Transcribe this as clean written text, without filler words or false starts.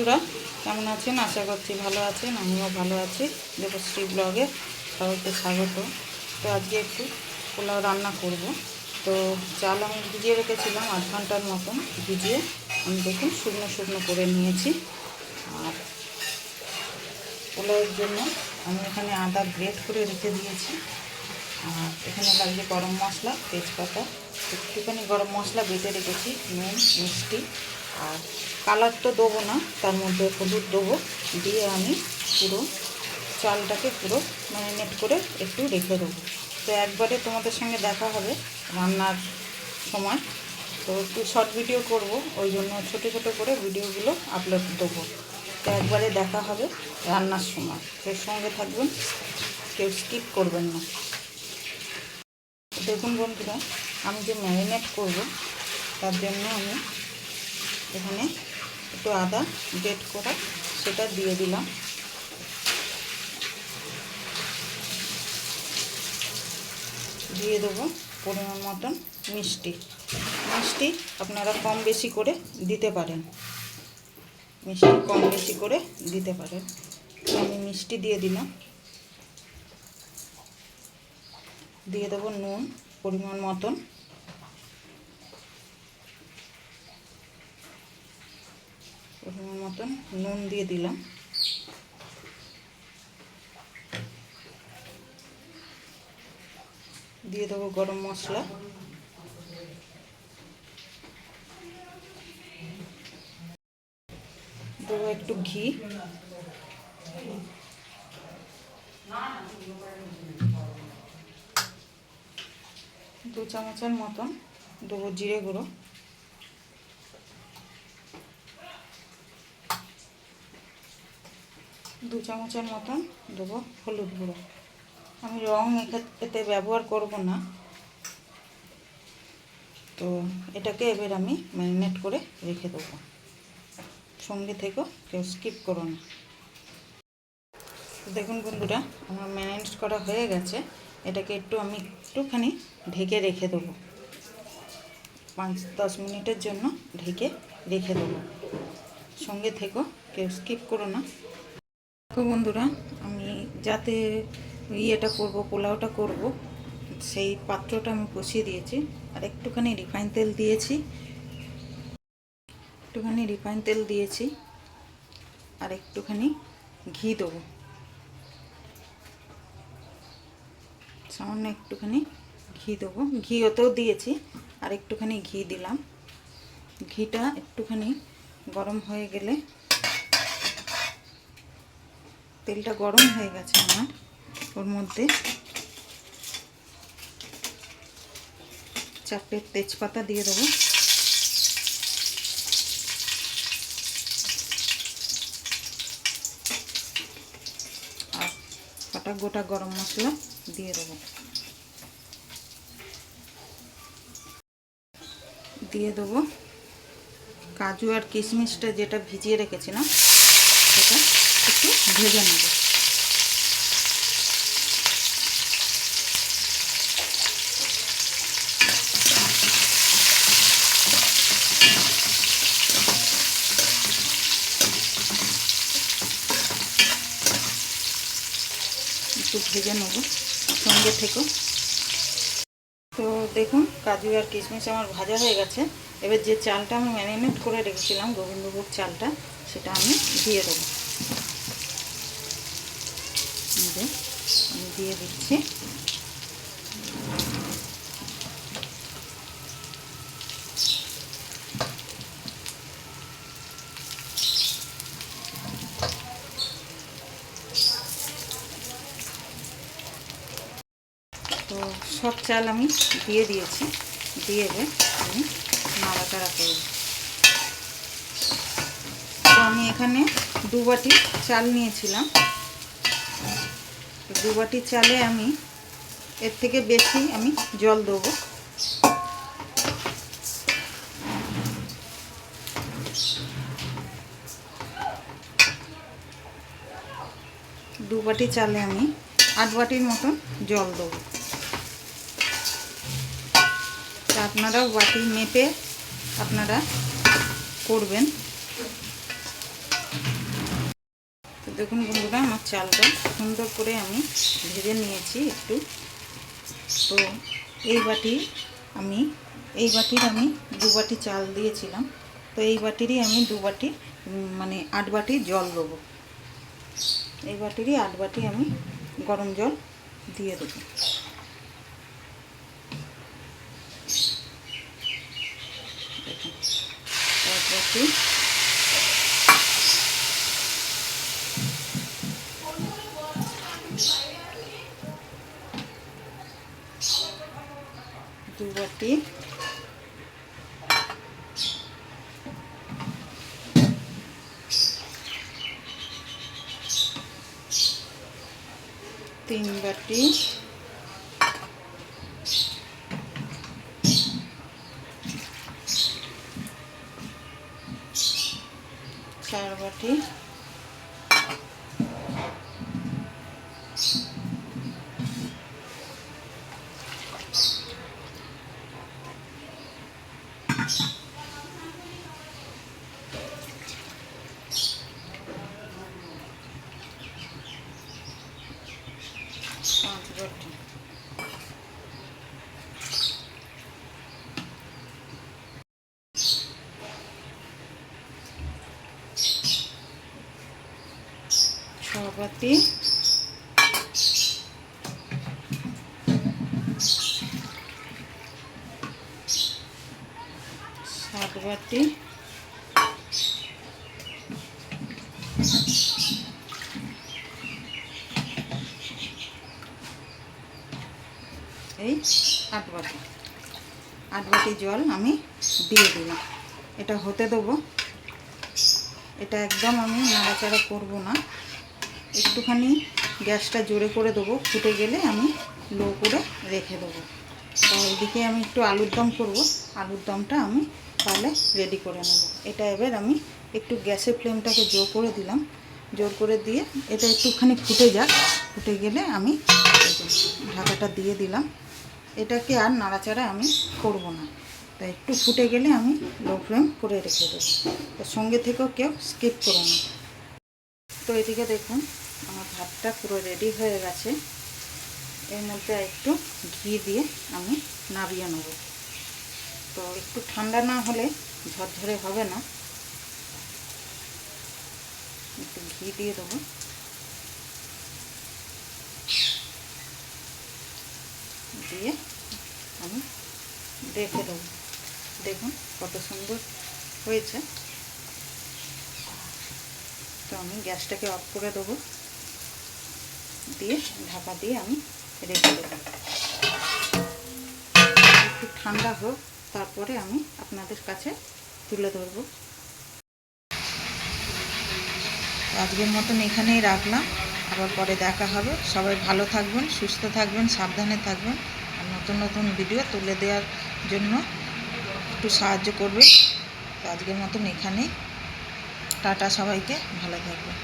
বন্ধুরা, কেমন আছেন? আশা করছি ভালো আছেন। আমিও ভালো আছি। দেবশ্রী ব্লগে সবাইকে স্বাগত। তো আজকে একটু পোলাও রান্না করব। তো চাল আমি ভিজিয়ে রেখেছিলাম 8 ঘন্টার মতন। ভিজিয়ে আমি দেখুন শুকনো শুকনো করে নিয়েছি। আর পোলাওয়ের জন্য আমি এখানে আদা গ্রেট করে রেখে দিয়েছি। আর এখানে লাগবে গরম মশলা, তেজপাতা, একটুখানি গরম মশলা বেটে রেখেছি, নুন, মিষ্টি। আর কালার তো দেবো না, তার মধ্যে হলুদ দেবো। দিয়ে আমি পুরো চালটাকে পুরো ম্যারিনেট করে একটু রেখে দেবো। তো একবারে তোমাদের সঙ্গে দেখা হবে রান্নার সময়। তো একটু শর্ট ভিডিও করব, ওই জন্য ছোটো ছোটো করে ভিডিওগুলো আপলোড দেবো। তো একবারে দেখা হবে রান্নার সময়। এর সঙ্গে থাকবেন, কেউ স্কিপ করবেন না। দেখুন বন্ধুরা, আমি যে ম্যারিনেট করব তার জন্য আমি এখানে একটু আদা গ্রেট করা সেটা দিয়ে দিলাম। দিয়ে দেবো পরিমাণ মতন মিষ্টি। মিষ্টি আপনারা কম বেশি করে দিতে পারেন, মিষ্টি কম বেশি করে দিতে পারেন। আমি মিষ্টি দিয়ে দিলাম। দিয়ে দেবো নুন পরিমাণ মতন, নুন দিয়ে দিলাম। দিয়ে দেবো গরম মশলা, দেবো একটু ঘি, দু চামচের মতন দেবো জিরে গুঁড়ো, দু চামচের মতন দেবো হলুদ গুঁড়ো। আমি রং এতে ব্যবহার করব না। তো এটাকে এবার আমি ম্যারিনেট করে রেখে দেবো। সঙ্গে থেকেও কেউ স্কিপ করো না। দেখুন বন্ধুরা, আমার ম্যারিনেট করা হয়ে গেছে। এটাকে আমি একটুখানি ঢেকে রেখে দেবো। 5-10 মিনিটের জন্য ঢেকে রেখে দেবো। সঙ্গে থেকেও কেউ স্কিপ করো না। দেখো বন্ধুরা, আমি যাতে ইয়েটা করব, পোলাওটা করব, সেই পাত্রটা আমি বসিয়ে দিয়েছি। আর একটুখানি রিফাইন তেল দিয়েছি, আর একটুখানি ঘি দেবো, সামান্য একটুখানি ঘি দেবো। ঘি ওতেও দিয়েছি, আর একটুখানি ঘি দিলাম। ঘিটা একটুখানি গরম হয়ে গেলে, তেলটা গরম হয়ে গেছে আমার, ওর মধ্যে 4টে তেজপাতা দিয়ে দেবো। আর কটা গোটা গরম মশলা দিয়ে দেবো। দিয়ে দেবো কাজু আর কিশমিশটা যেটা ভিজিয়ে রেখেছিলাম, সেটা একটু ভেজে নেব। একটু ভেজে নেব, সঙ্গে থেকেও। তো দেখুন, কাজু আর কিশমিশ আমার ভাজা হয়ে গেছে। এবার যে চালটা আমি ম্যারিনেট করে রেখেছিলাম, গোবিন্দভোগ চালটা, সেটা আমি দিয়ে দেবো। আমি দিয়ে দিচ্ছি। তো সব চাল আমি দিয়ে দিয়েছি। দিয়ে আমি নাড়াচাড়া করব। তো আমি এখানে 2 বাটি চাল নিয়েছিলাম। 2 বাটি চালে আমি এর থেকে বেশি আমি জল দেবো। দু বাটি চালে আমি 8 বাটির মতন জল দেবো। আপনারাও বাটি মেপে আপনারা করবেন। দেখুন বন্ধুরা, আমার চালটা সুন্দর করে আমি ভেজে নিয়েছি একটু। তো এই বাটির আমি 2 বাটি চাল দিয়েছিলাম। তো এই বাটিরই আমি 2 বাটি মানে 8 বাটি জল দেবো। এই বাটিরই 8 বাটি আমি গরম জল দিয়ে দেবো। দেখুন 1 বাটি, দু বাটি, 3 বাটি, 4 বাটি, 5 বাটি। বাটি, 7 বাটি, এই 8 বাটি। 8 বাটি জল আমি দিয়ে দিলাম। এটা হতে দেবো। এটা একদম আমি নাড়াচাড়া করব না, একটুখানি গ্যাসটা জোরে করে দেবো। ফুটে গেলে আমি লো করে রেখে দেবো। তো এদিকে আমি একটু আলুর দম করব। আলুর দমটা আমি তাহলে রেডি করে নেব। এটা এবার আমি একটু গ্যাসের ফ্লেমটাকে জোর করে দিলাম। জোর করে দিয়ে এটা একটুখানি ফুটে যাক। ফুটে গেলে আমি ঢাকাটা দিয়ে দিলাম। এটাকে আর নাড়াচাড়া আমি করব না। তাই একটু ফুটে গেলে আমি লো ফ্লেম করে রেখে দেবো। তো সঙ্গে থেকেও কেউ স্কিপ করো না। তো এদিকে দেখুন আমার ভাতটা পুরো রেডি হয়ে গেছে। এর মধ্যে একটু ঘি দিয়ে আমি নাবিয়ে নেব। তো একটু ঠান্ডা না হলে ঝরঝরে হবে না। একটু ঘি দিয়ে দেবো। দিয়ে আমি রেখে দেবো। দেখুন কত সুন্দর হয়েছে। তো আমি গ্যাসটাকে অফ করে দেবো, দিয়ে ঢাকা দিয়ে আমি রেখে দেবো। একটু ঠান্ডা হোক, তারপরে আমি আপনাদের কাছে তুলে ধরবো। আজকের মতন এখানেই রাখলাম। আবার পরে দেখা হবে। সবাই ভালো থাকবেন, সুস্থ থাকবেন, সাবধানে থাকবেন। আর নতুন নতুন ভিডিও তুলে দেওয়ার জন্য একটু সাহায্য করবেন। তো আজকের মতন এখানেই টাটা, সবাইকে ভালো থাকবেন।